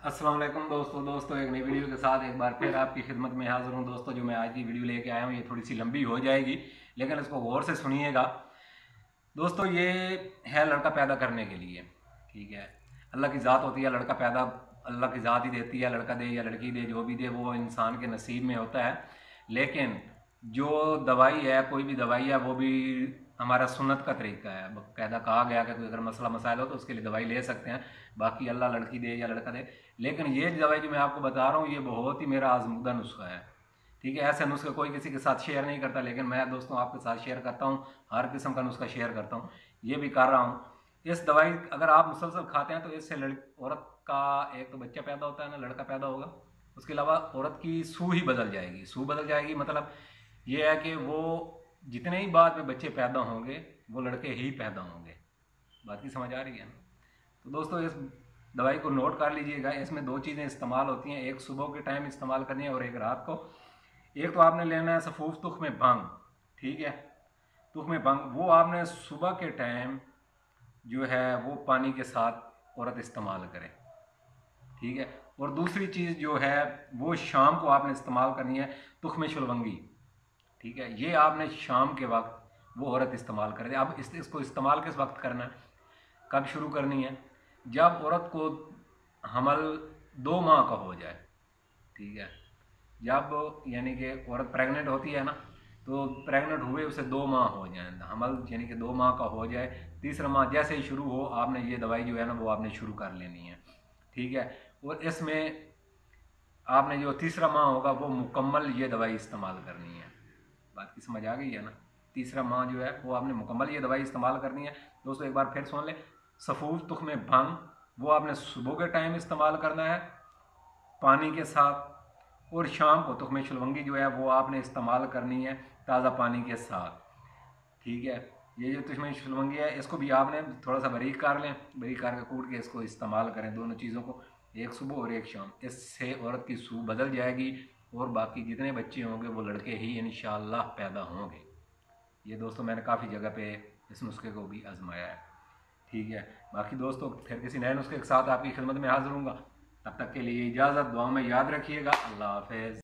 अस्सलाम वालेकुम दोस्तों एक नई वीडियो के साथ एक बार फिर आपकी खिदमत में हाजिर हूँ। दोस्तों जो मैं आज की वीडियो लेके आया हूँ ये थोड़ी सी लंबी हो जाएगी, लेकिन इसको गौर से सुनिएगा। दोस्तों ये है लड़का पैदा करने के लिए, ठीक है। अल्लाह की ज़ात होती है, लड़का पैदा अल्लाह की ज़ात ही देती है। लड़का दे या लड़की दे, जो भी दे वो इंसान के नसीब में होता है। लेकिन जो दवाई है, कोई भी दवाई है, वो भी हमारा सुन्नत का तरीका है। बाकायदा कहा गया कि कोई अगर मसला मसाइल हो तो उसके लिए दवाई ले सकते हैं, बाकी अल्लाह लड़की दे या लड़का दे। लेकिन ये दवाई जो मैं आपको बता रहा हूँ ये बहुत ही मेरा आजमूदा नुस्खा है, ठीक है। ऐसे नुस्खे कोई किसी के साथ शेयर नहीं करता, लेकिन मैं दोस्तों आपके साथ शेयर करता हूँ। हर किस्म का नुस्खा शेयर करता हूँ, ये भी कर रहा हूँ। इस दवाई अगर आप मुसलसल खाते हैं तो इससे औरत का एक तो बच्चा पैदा होता है ना, लड़का पैदा होगा। उसके अलावा औरत की सूह ही बदल जाएगी। सूह बदल जाएगी मतलब ये है कि वो जितने ही बाद में बच्चे पैदा होंगे वो लड़के ही पैदा होंगे। बात की समझ आ रही है ना? तो दोस्तों इस दवाई को नोट कर लीजिएगा। इसमें दो चीज़ें इस्तेमाल होती हैं, एक सुबह के टाइम इस्तेमाल करनी है और एक रात को। एक तो आपने लेना है सफूफ तुख में भंग, ठीक है। तुख में भंग वो आपने सुबह के टाइम जो है वो पानी के साथ औरत इस्तेमाल करे, ठीक है। और दूसरी चीज़ जो है वो शाम को आपने इस्तेमाल करनी है तुख में शुलवंगी, ठीक है। ये आपने शाम के वक्त वो औरत इस्तेमाल करे। अब इसको इस्तेमाल किस वक्त करना है, कब शुरू करनी है? जब औरत को हमल 2 माह का हो जाए, ठीक है। जब यानी कि औरत प्रेग्नेंट होती है ना, तो प्रेग्नेंट हुए उसे 2 माह हो जाए, हमल यानी कि 2 माह का हो जाए, तीसरा माह जैसे ही शुरू हो आपने ये दवाई जो है ना वो आपने शुरू कर लेनी है, ठीक है। और इसमें आपने जो तीसरा माह होगा वो मुकम्मल ये दवाई इस्तेमाल करनी है। बात की समझ आ गई है ना? तीसरा माह जो है वो आपने मुकम्मल ये दवाई इस्तेमाल करनी है। दोस्तों एक बार फिर सुन लें, सफूफ तुख में भंग वो आपने सुबह के टाइम इस्तेमाल करना है पानी के साथ, और शाम को तुख में शलवंगी जो है वो आपने इस्तेमाल करनी है ताज़ा पानी के साथ, ठीक है। ये जो तुष्में शलवंगी है इसको भी आपने थोड़ा सा बारीक कर लें, बारीक करके कूट के इसको इस्तेमाल करें, दोनों चीज़ों को, एक सुबह और एक शाम। इससे औरत की सूह बदल जाएगी और बाकी जितने बच्चे होंगे वो लड़के ही इंशाअल्लाह पैदा होंगे। ये दोस्तों मैंने काफ़ी जगह पे इस नुस्खे को भी आजमाया है, ठीक है। बाकी दोस्तों फिर किसी नए नुस्खे के साथ आपकी खिदमत में हाजिर हूँगा। तब तक के लिए इजाज़त, दुआ में याद रखिएगा। अल्लाह हाफ़िज़।